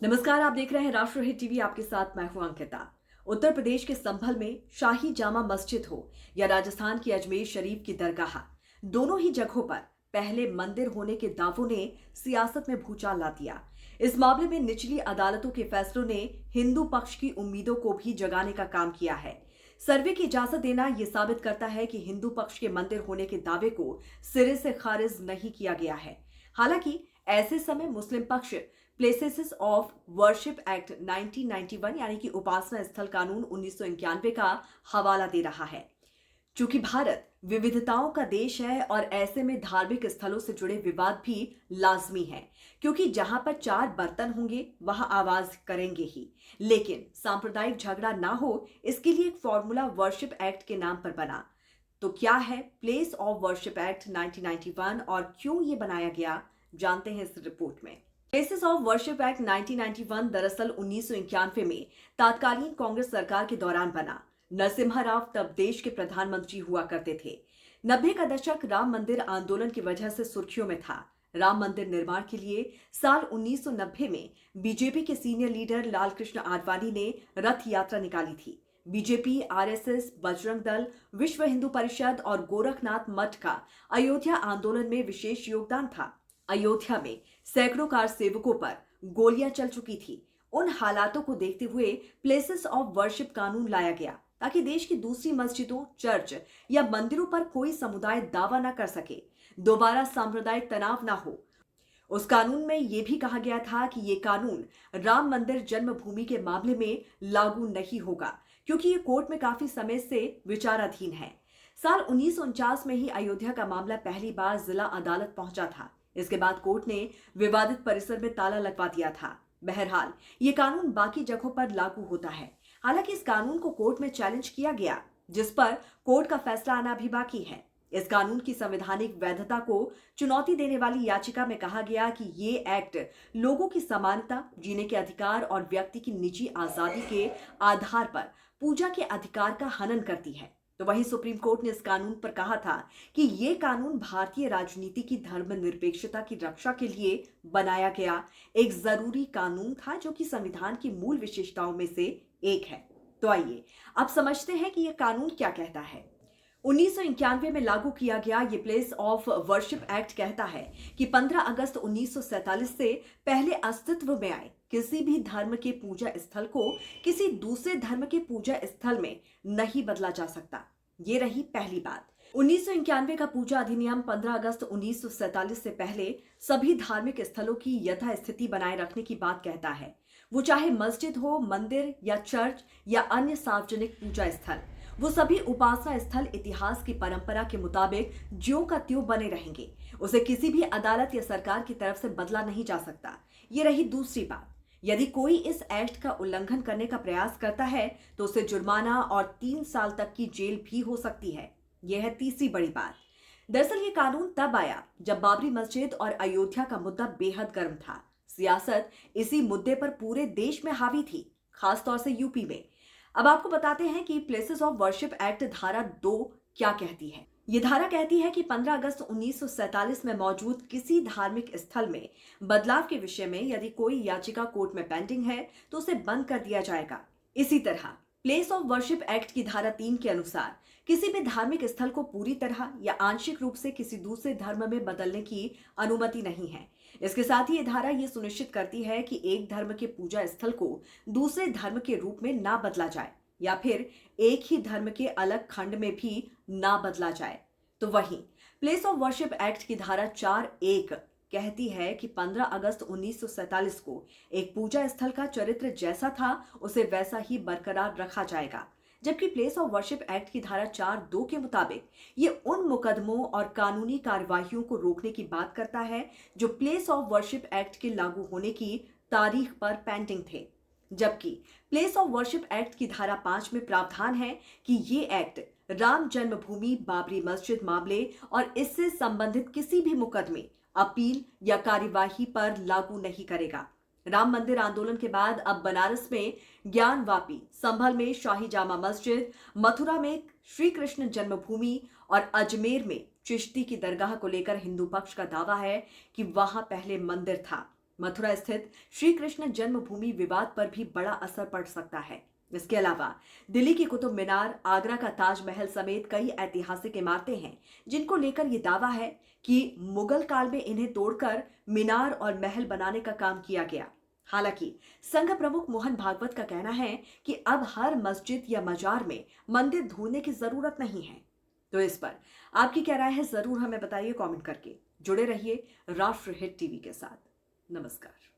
नमस्कार, आप देख रहे हैं राष्ट्रहित टीवी। आपके साथ मैं हूं अंकिता। उत्तर प्रदेश के संभल में शाही जामा मस्जिद हो या राजस्थान की अजमेर शरीफ की दरगाह, दोनों ही जगहों पर पहले मंदिर होने के दावों ने सियासत में भूचाल ला दिया। इस मामले में निचली अदालतों के फैसलों ने हिंदू पक्ष की उम्मीदों को भी जगाने का काम किया है। सर्वे की इजाजत देना यह साबित करता है कि हिंदू पक्ष के मंदिर होने के दावे को सिरे से खारिज नहीं किया गया है। हालांकि ऐसे समय मुस्लिम पक्ष प्लेसेस ऑफ वर्शिप एक्ट 1991 यानी कि उपासना स्थल कानून 1991 का हवाला दे रहा है। चूंकि भारत विविधताओं का देश है और ऐसे में धार्मिक स्थलों से जुड़े विवाद भी लाजमी है, क्योंकि जहां पर चार बर्तन होंगे वहां आवाज करेंगे ही। लेकिन सांप्रदायिक झगड़ा ना हो, इसके लिए एक फॉर्मूला वर्शिप एक्ट के नाम पर बना। तो क्या है प्लेस ऑफ वर्शिप एक्ट 1991 और क्यों ये बनाया गया, जानते हैं इस रिपोर्ट में। प्लेसेस ऑफ वर्शिप एक्ट 1991 दरअसल 1991 में तत्कालीन कांग्रेस सरकार के दौरान बना। नरसिम्हा राव तब देश के प्रधानमंत्री हुआ करते थे। 90 का दशक राम मंदिर आंदोलन की वजह से सुर्खियों में था। राम मंदिर निर्माण के लिए साल 1990 में बीजेपी के सीनियर लीडर लालकृष्ण आडवाणी ने रथ यात्रा निकाली थी। बीजेपी, आरएसएस, बजरंग दल, विश्व हिंदू परिषद और गोरखनाथ मठ का अयोध्या आंदोलन में विशेष योगदान था। अयोध्या में सैकड़ों कार सेवकों पर गोलियां चल चुकी थी। उन हालातों को देखते हुए प्लेसेस ऑफ वर्शिप कानून लाया गया, ताकि देश की दूसरी मस्जिदों, चर्च या मंदिरों पर कोई समुदाय दावा न कर सके, दोबारा सांप्रदायिक तनाव न हो। उस कानून में यह भी कहा गया था कि यह कानून राम मंदिर जन्मभूमि के मामले में लागू नहीं होगा, क्योंकि यह कोर्ट में काफी समय से विचाराधीन है। साल 1949 में ही अयोध्या का मामला पहली बार जिला अदालत पहुंचा था। इसके बाद कोर्ट ने विवादित परिसर में ताला लगवा दिया था। बहरहाल ये कानून बाकी जगहों पर लागू होता है। हालांकि इस कानून को कोर्ट में चैलेंज किया गया, जिस पर कोर्ट का फैसला आना भी बाकी है। इस कानून की संवैधानिक वैधता को चुनौती देने वाली याचिका में कहा गया कि ये एक्ट लोगों की समानता, जीने के अधिकार और व्यक्ति की निजी आजादी के आधार पर पूजा के अधिकार का हनन करती है। तो वहीं सुप्रीम कोर्ट ने इस कानून पर कहा था कि यह कानून भारतीय राजनीति की धर्मनिरपेक्षता की रक्षा के लिए बनाया गया एक जरूरी कानून था, जो कि संविधान की मूल विशेषताओं में से एक है। तो आइए अब समझते हैं कि यह कानून क्या कहता है। 1991 में लागू किया गया ये प्लेस ऑफ वर्शिप एक्ट कहता है कि 15 अगस्त 1947 से पहले अस्तित्व में आए किसी भी धर्म के पूजा स्थल को किसी दूसरे धर्म के पूजा स्थल में नहीं बदला जा सकता। ये रही पहली बात। 1991 का पूजा अधिनियम 15 अगस्त 1947 से पहले सभी धार्मिक स्थलों की यथास्थिति बनाए रखने की बात कहता है। वो चाहे मस्जिद हो, मंदिर या चर्च या अन्य सार्वजनिक पूजा स्थल, वो सभी उपासना स्थल इतिहास की परंपरा के मुताबिक ज्यों का त्यों बने रहेंगे। उसे किसी भी अदालत या सरकार की तरफ से बदला नहीं जा सकता। ये रही दूसरी बात। यदि कोई इस एक्ट का उल्लंघन करने का प्रयास करता है तो उसे जुर्माना और 3 साल तक की जेल भी हो सकती है। यह है तीसरी बड़ी बात। दरअसल ये कानून तब आया जब बाबरी मस्जिद और अयोध्या का मुद्दा बेहद गर्म था। सियासत इसी मुद्दे पर पूरे देश में हावी थी, खासतौर से यूपी में। अब आपको बताते हैं कि प्लेसेस ऑफ वर्शिप एक्ट धारा 2 क्या कहती है। ये धारा कहती है कि 15 अगस्त 1947 में मौजूद किसी धार्मिक स्थल में बदलाव के विषय में यदि कोई याचिका कोर्ट में पेंडिंग है तो उसे बंद कर दिया जाएगा। इसी तरह प्लेस ऑफ वर्शिप एक्ट की धारा 3 के अनुसार किसी भी धार्मिक स्थल को पूरी तरह या आंशिक रूप से किसी दूसरे धर्म में बदलने की अनुमति नहीं है। इसके साथ ही यह धारा यह सुनिश्चित करती है कि एक धर्म के पूजा स्थल को दूसरे धर्म के रूप में ना बदला जाए या फिर एक ही धर्म के अलग खंड में भी ना बदला जाए। तो वहीं प्लेस ऑफ वर्शिप एक्ट की धारा 4(1) कहती है कि 15 अगस्त 1947 को एक पूजा स्थल का चरित्र जैसा था उसे वैसा ही बरकरार रखा जाएगा। जबकि प्लेस ऑफ वर्शिप एक्ट की धारा 4(2) के मुताबिक ये उन मुकदमों और कानूनी कार्यवाहियों को रोकने की बात करता है जो प्लेस ऑफ वर्शिप एक्ट के लागू होने की तारीख पर पेंडिंग थे। जबकि प्लेस ऑफ वर्शिप एक्ट की धारा 5 में प्रावधान है कि ये एक्ट राम जन्मभूमि, बाबरी मस्जिद मामले और इससे संबंधित किसी भी मुकदमे, अपील या कार्यवाही पर लागू नहीं करेगा। राम मंदिर आंदोलन के बाद अब बनारस में ज्ञानवापी, संभल में शाही जामा मस्जिद, मथुरा में श्री कृष्ण जन्मभूमि और अजमेर में चिश्ती की दरगाह को लेकर हिंदू पक्ष का दावा है कि वहां पहले मंदिर था। मथुरा स्थित श्री कृष्ण जन्मभूमि विवाद पर भी बड़ा असर पड़ सकता है। इसके अलावा दिल्ली की कुतुब मीनार, आगरा का ताजमहल समेत कई ऐतिहासिक इमारतें हैं जिनको लेकर यह दावा है कि मुगल काल में इन्हें तोड़कर मीनार और महल बनाने का काम किया गया। हालांकि संघ प्रमुख मोहन भागवत का कहना है कि अब हर मस्जिद या मजार में मंदिर ढूंढने की जरूरत नहीं है। तो इस पर आपकी क्या राय है, जरूर हमें बताइए कमेंट करके। जुड़े रहिए राष्ट्र हिट टीवी के साथ। नमस्कार।